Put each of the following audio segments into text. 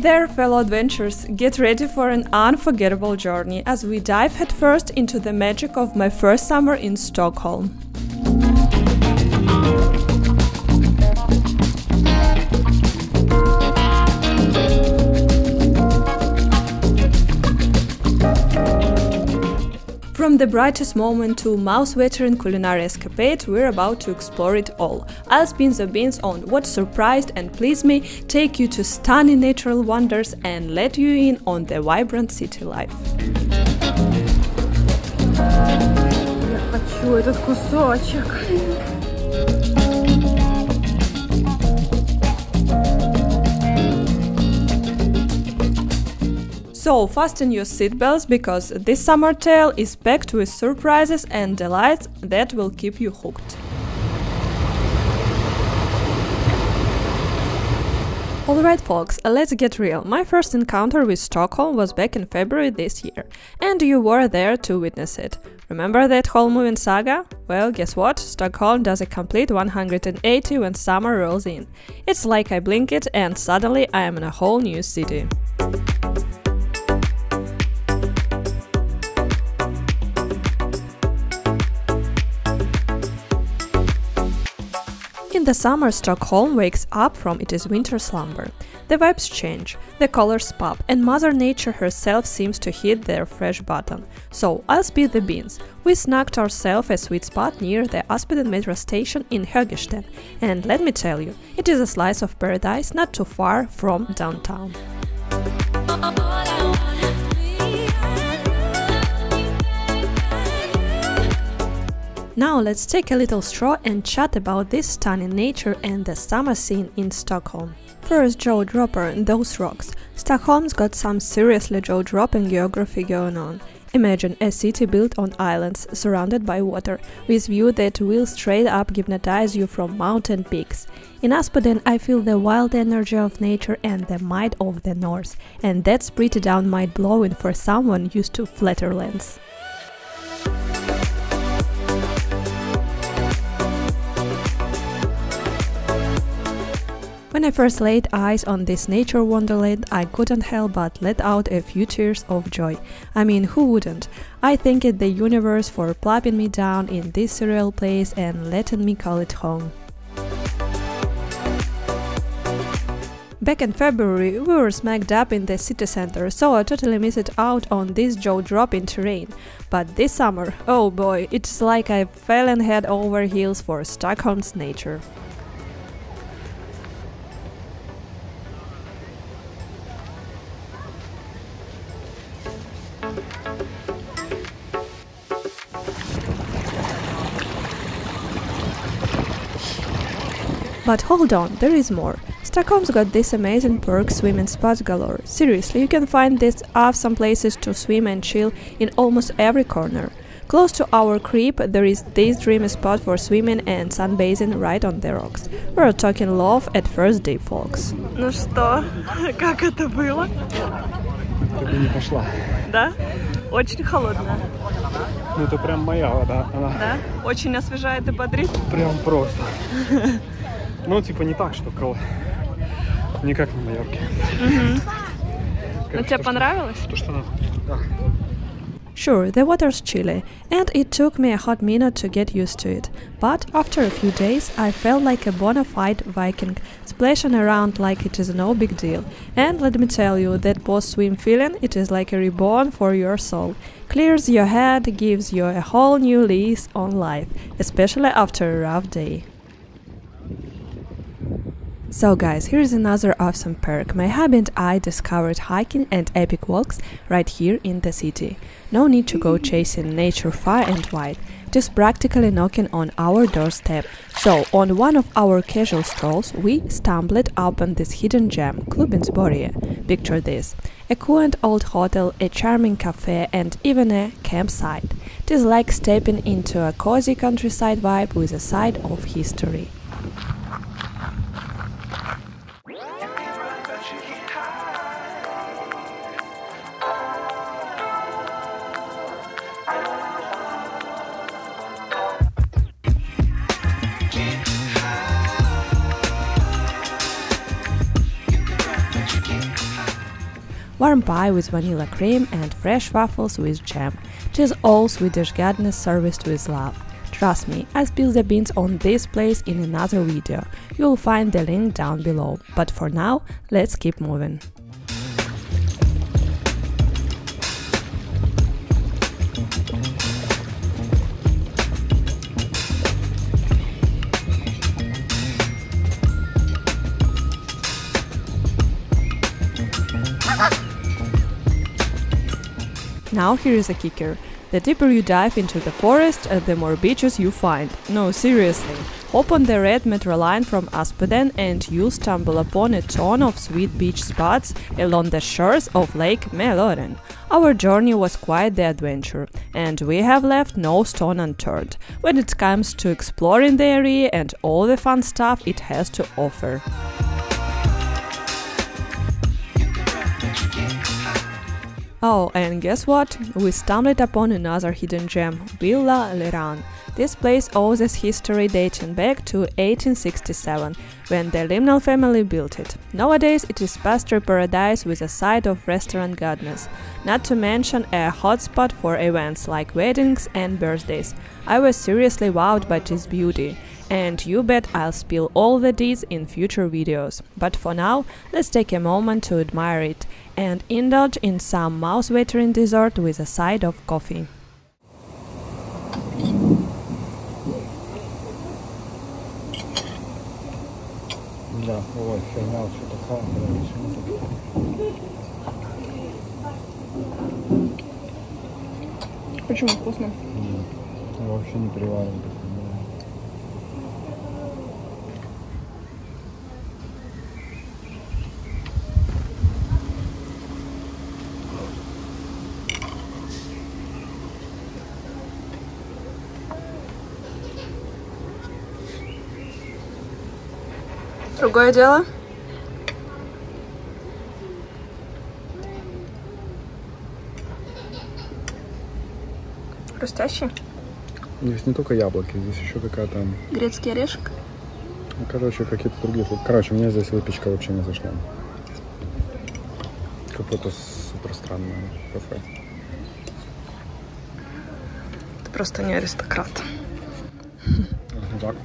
there, fellow adventurers, get ready for an unforgettable journey as we dive headfirst into the magic of my first summer in Stockholm. From the brightest moment to mouthwatering culinary escapade, we're about to explore it all. I'll spin the beans on what surprised and pleased me, take you to stunning natural wonders and let you in on the vibrant city life. Я хочу этот кусочек. So fasten your seatbelts because this summer tale is packed with surprises and delights that will keep you hooked. Alright folks, let's get real. My first encounter with Stockholm was back in February this year, and you were there to witness it. Remember that whole moving saga? Well, guess what? Stockholm does a complete 180 when summer rolls in. It's like I blink it and suddenly I am in a whole new city. In the summer, Stockholm wakes up from its winter slumber. The vibes change, the colors pop, and Mother Nature herself seems to hit their fresh button. So, I'll spill the beans. We snagged ourselves a sweet spot near the Escapades metro station in Högersten, and let me tell you, it is a slice of paradise not too far from downtown. Now let's take a little stroll and chat about this stunning nature and the summer scene in Stockholm. First, jaw-dropper, those rocks. Stockholm's got some seriously jaw-dropping geography going on. Imagine a city built on islands, surrounded by water, with view that will straight up hypnotize you from mountain peaks. In Escapades, I feel the wild energy of nature and the might of the north, and that's pretty down mind-blowing for someone used to flatter lands. When I first laid eyes on this nature wonderland, I couldn't help but let out a few tears of joy. I mean, who wouldn't? I thank the universe for plopping me down in this surreal place and letting me call it home. Back in February, we were smack dab in the city center, so I totally missed out on this jaw-dropping terrain. But this summer, oh boy, it's like I fell in head over heels for Stockholm's nature. But hold on, there is more. Stockholm's got this amazing perk swimming spots galore. Seriously, you can find these awesome places to swim and chill in almost every corner. Close to our crib, there is this dreamy spot for swimming and sunbathing right on the rocks. We're talking love at first dip, folks. Ну что, как это было? Ты бы не пошла. Да? Очень холодная. Ну это прям моя вода. Она... Да? Очень освежает и бодрит? Прям просто. Ну типа не так, что не как на Майорке. Но тебе понравилось? Что надо. Да. Sure, the water's chilly, and it took me a hot minute to get used to it, but after a few days I felt like a bona fide Viking, splashing around like it is no big deal. And let me tell you, that post-swim feeling, it is like a reborn for your soul. Clears your head, gives you a whole new lease on life, especially after a rough day. So guys, here's another awesome perk. My hubby and I discovered hiking and epic walks right here in the city. No need to go chasing nature far and wide, just practically knocking on our doorstep. So, on one of our casual strolls, we stumbled upon this hidden gem, Klubbensborg. Picture this: a quaint old hotel, a charming cafe and even a campsite. It is like stepping into a cozy countryside vibe with a side of history. warm pie with vanilla cream and fresh waffles with jam. It is all Swedish goodness serviced with love. Trust me, I spill the beans on this place in another video. You'll find the link down below. But for now, let's keep moving. Now here is a kicker. The deeper you dive into the forest, the more beaches you find. No, seriously. Hop on the red metro line from Escapades and you'll stumble upon a ton of sweet beach spots along the shores of Lake Lyran. Our journey was quite the adventure, and we have left no stone unturned when it comes to exploring the area and all the fun stuff it has to offer. Oh, and guess what? We stumbled upon another hidden gem, Villa Lyran. This place owes its history dating back to 1867, when the Lyran family built it. Nowadays it is pastry paradise with a side of restaurant goodness, not to mention a hotspot for events like weddings and birthdays. I was seriously wowed by this beauty, and you bet I'll spill all the deeds in future videos. But for now, let's take a moment to admire it and indulge in some mouthwatering dessert with a side of coffee. Да, ой, фигня, что такое, Почему вкусно? вообще не перевариваю. Другое дело. Хрустящий. Здесь не только яблоки, здесь еще какая-то... Грецкий орешек. Ну, короче, какие-то другие. Короче, мне здесь выпечка вообще не зашла. Какое-то супер странное кафе. Ты просто не аристократ. Так.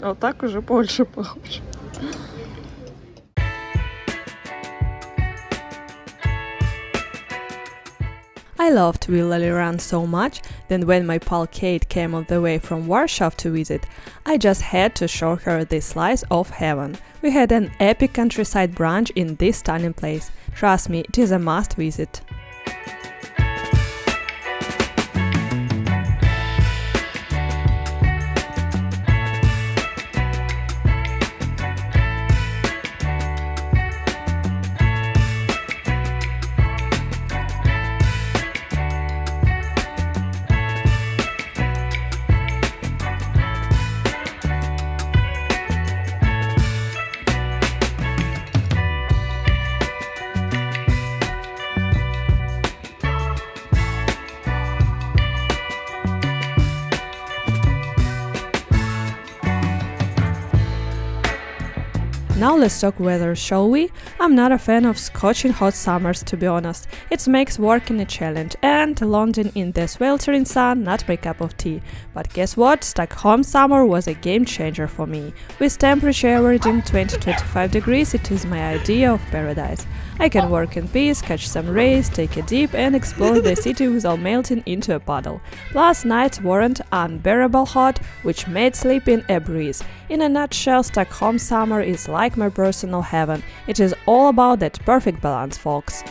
Вот так уже больше похоже. I loved Villa Lyran so much that when my pal Kate came all the way from Warsaw to visit, I just had to show her this slice of heaven. We had an epic countryside brunch in this stunning place. Trust me, it is a must visit. Now let's talk weather, shall we? I'm not a fan of scorching hot summers, to be honest. It makes working a challenge, and London in the sweltering sun not my cup of tea. But guess what? Stockholm summer was a game changer for me. With temperature averaging 20-25 degrees, it is my idea of paradise. I can work in peace, catch some rays, take a dip and explore the city without melting into a puddle. Plus nights weren't unbearable hot, which made sleeping a breeze. In a nutshell, Stockholm summer is like my personal heaven. It is all about that perfect balance, folks.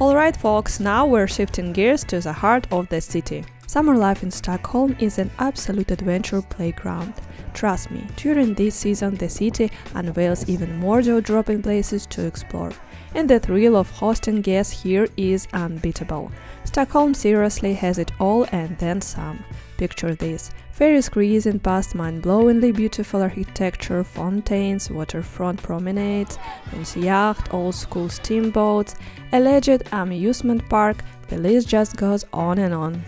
Alright folks, now we're shifting gears to the heart of the city. Summer life in Stockholm is an absolute adventure playground. Trust me, during this season the city unveils even more jaw-dropping places to explore. And the thrill of hosting guests here is unbeatable. Stockholm seriously has it all and then some. Picture this: ferries cruising past mind-blowingly beautiful architecture, fountains, waterfront promenades, fancy yacht, old-school steamboats, alleged amusement park, the list just goes on and on.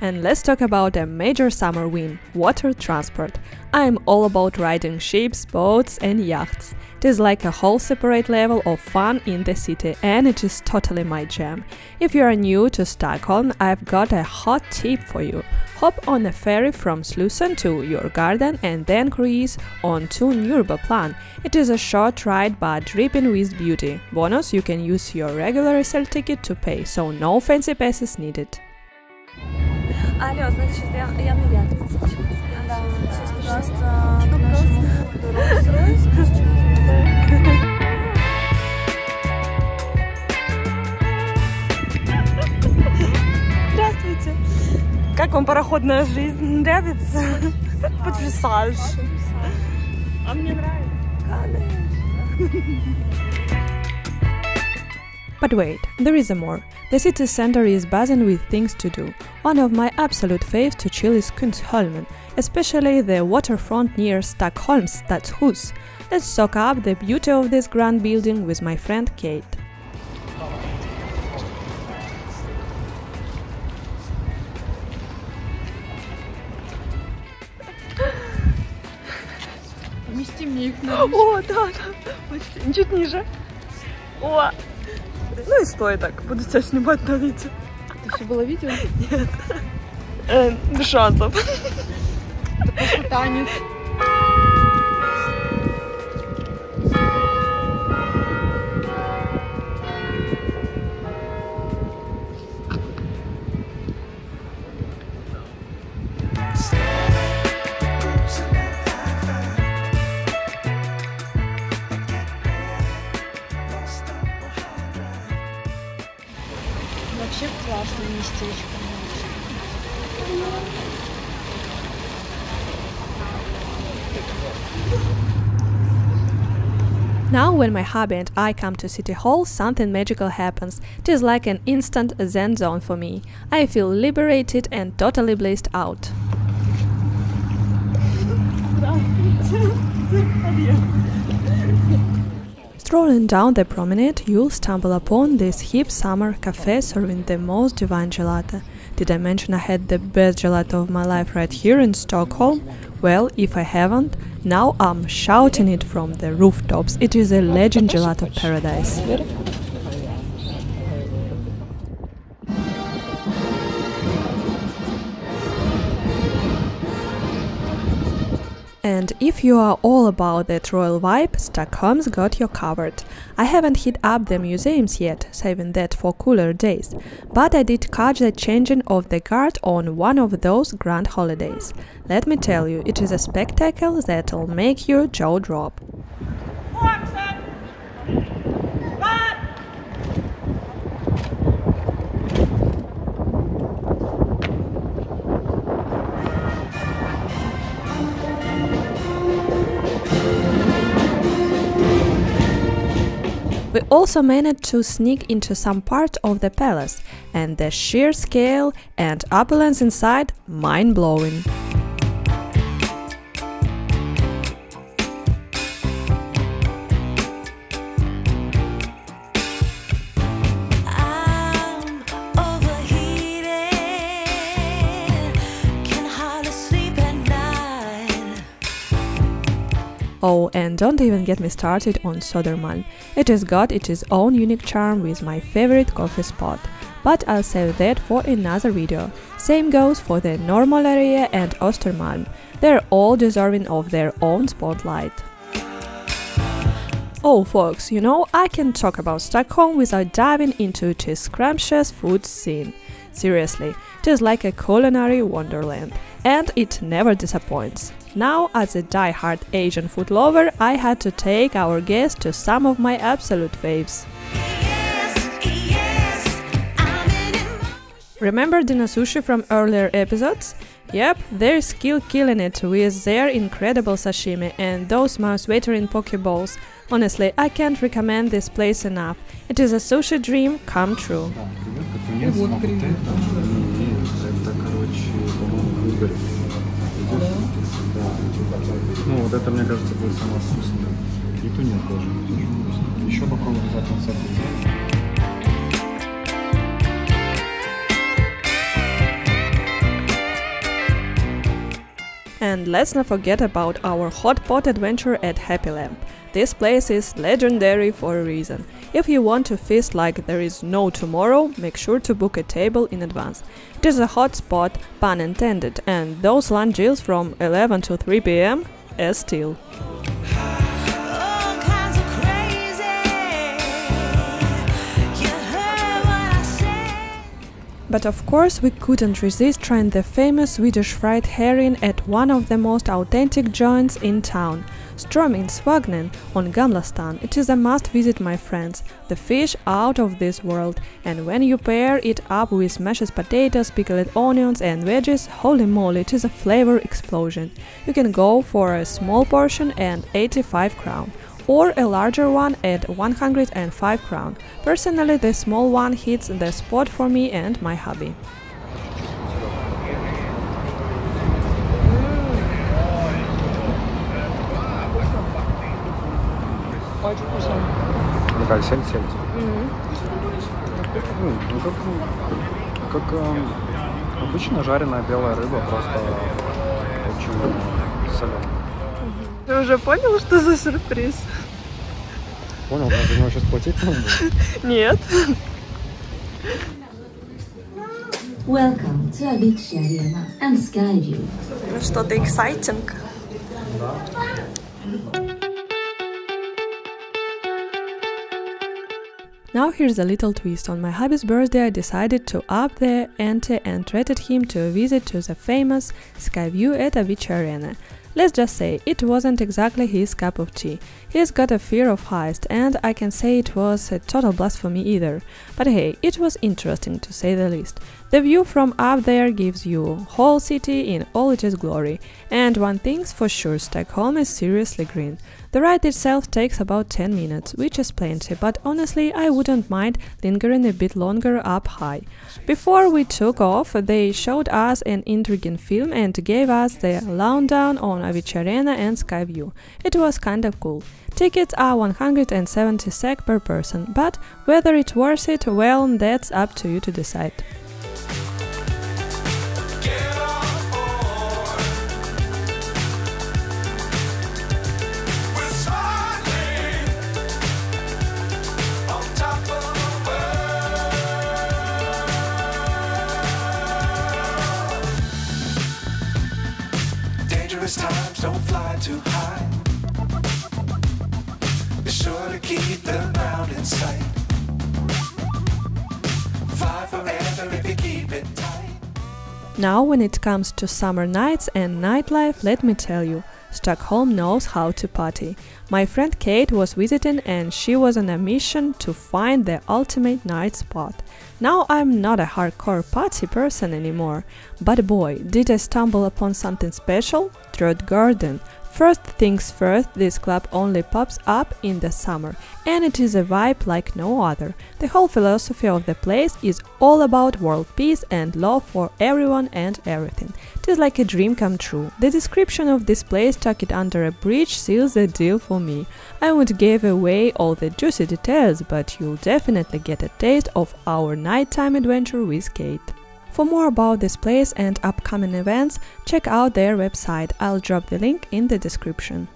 And let's talk about a major summer win – water transport. I'm all about riding ships, boats and yachts. It is like a whole separate level of fun in the city, and it is totally my jam. If you are new to Stockholm, I've got a hot tip for you. Hop on a ferry from Slussen to your garden and then cruise on to Nürburgring. It is a short ride but dripping with beauty. Bonus, you can use your regular resale ticket to pay, so no fancy passes needed. Алло, значит, я на яхте сейчас. Да, сейчас, пожалуйста, к нашему Rolls-Royce. Здравствуйте. Как вам пароходная жизнь? Нравится? Потрясающе. А мне нравится. But wait, there is more. The city center is buzzing with things to do. One of my absolute faves to chill is Kungsholmen, especially the waterfront near Stockholm's Stadshus. Let's soak up the beauty of this grand building with my friend Kate. Помести мне их на... О, да, почти. Чуть ниже. О! Ну и стой так, буду тебя снимать на видео. Это все было видео? Нет. Без шансов. Это просто танец. Вообще классное местечко. Now when my hubby and I come to City Hall, something magical happens. It is like an instant zen zone for me. I feel liberated and totally blissed out. Strolling down the promenade, you'll stumble upon this hip summer cafe serving the most divine gelato. Did I mention I had the best gelato of my life right here in Stockholm? Well, if I haven't, now I'm shouting it from the rooftops. It is a legend gelato paradise. And if you are all about that royal vibe, Stockholm's got you covered. I haven't hit up the museums yet, saving that for cooler days, but I did catch the changing of the guard on one of those grand holidays. Let me tell you, it is a spectacle that'll make your jaw drop. We also managed to sneak into some part of the palace, and the sheer scale and opulence inside mind-blowing. Oh, and don't even get me started on Södermalm. It has got its own unique charm with my favorite coffee spot. But I'll save that for another video. Same goes for the Normal area and Östermalm. They're all deserving of their own spotlight. Oh folks, you know, I can talk about Stockholm without diving into its scrumptious food scene. Seriously, it is like a culinary wonderland, and it never disappoints. Now, as a die-hard Asian food lover, I had to take our guests to some of my absolute faves. Remember Dino Sushi from earlier episodes? Yep, they're still killing it with their incredible sashimi and those mouthwatering poke bowls. Honestly, I can't recommend this place enough. It is a sushi dream come true. Ну, вот это, мне кажется, будет самое вкусное. И тунец тоже вкусно. Еще попробуй обязательно сахар. And let's not forget about our hot pot adventure at Happy Lamp. This place is legendary for a reason. If you want to feast like there is no tomorrow, make sure to book a table in advance. It is a hot spot, pun intended, and those lunch deals from 11 to 3 p.m. as still. But of course we couldn't resist trying the famous Swedish fried herring at one of the most authentic joints in town, Strömmingsvagnen on Gamlastan. It is a must visit, my friends. The fish out of this world, and when you pair it up with mashed potatoes, pickled onions and veggies, holy moly, it is a flavor explosion. You can go for a small portion and 85 crown. Or a larger one at 105 crown. Personally, the small one hits the spot for me and my hubby. Такая сельдь. Как обычно жареная белая рыба, просто очень соленая. Ты уже понял, что за сюрприз? Понял, но за него сейчас платить надо? Нет. Welcome to Avicii Arena and Skyview. Что-то exciting. Now here's a little twist. On my hubby's birthday I decided to up the ante and treated him to a visit to the famous Skyview at Avicii Arena. Let's just say, it wasn't exactly his cup of tea. He's got a fear of heights, and I can say it was a total blast for me either. But hey, it was interesting to say the least. The view from up there gives you whole city in all its glory. And one thing's for sure, Stockholm is seriously green. The ride itself takes about 10 minutes, which is plenty, but honestly I wouldn't mind lingering a bit longer up high. Before we took off, they showed us an intriguing film and gave us the lowdown on Avicii Arena and Skyview. It was kinda cool. Tickets are 170 SEK per person, but whether it's worth it, well, that's up to you to decide. Times don't fly too high. Be sure to keep the ground in sight. Fly forever if you keep it tight. Now, when it comes to summer nights and nightlife, let me tell you, Stockholm knows how to party. My friend Kate was visiting and she was on a mission to find the ultimate night spot. Now I'm not a hardcore party person anymore, but boy, did I stumble upon something special? Trädgården. First things first, this club only pops up in the summer, and it is a vibe like no other. The whole philosophy of the place is all about world peace and love for everyone and everything. It is like a dream come true. The description of this place tucked under a bridge seals the deal for me. I won't give away all the juicy details, but you'll definitely get a taste of our nighttime adventure with Kate. For more about this place and upcoming events, check out their website. I'll drop the link in the description.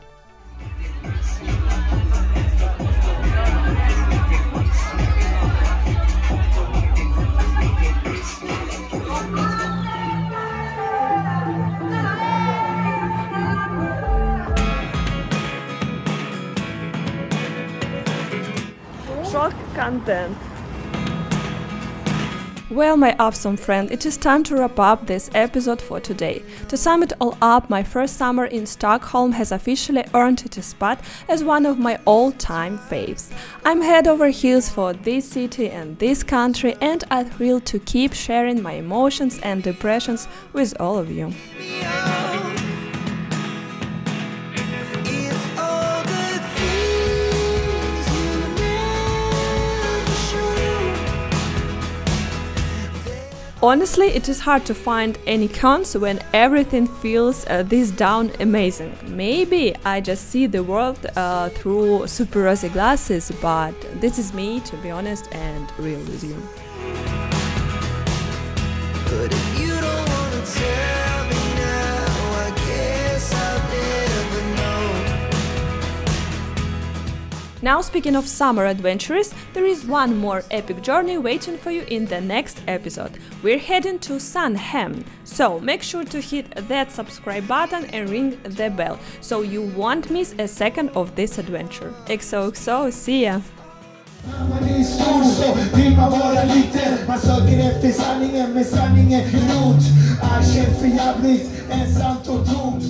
Short content. Well, my awesome friend, it is time to wrap up this episode for today. To sum it all up, my first summer in Stockholm has officially earned its spot as one of my all-time faves. I'm head over heels for this city and this country, and I'm thrilled to keep sharing my emotions and impressions with all of you. Honestly, it is hard to find any cons when everything feels this down amazing. Maybe I just see the world through super rosy glasses, but this is me, to be honest and real with you. But if you don't wanna tell me now, I can't. Now, speaking of summer adventures, there is one more epic journey waiting for you in the next episode. We're heading to Stockholm, so make sure to hit that subscribe button and ring the bell, so you won't miss a second of this adventure. XOXO, see ya! Man är stor så vill man vara liten. Man söker efter sanningen, men sanningen är rot. Är känd för jävligt, ensamt och tomt.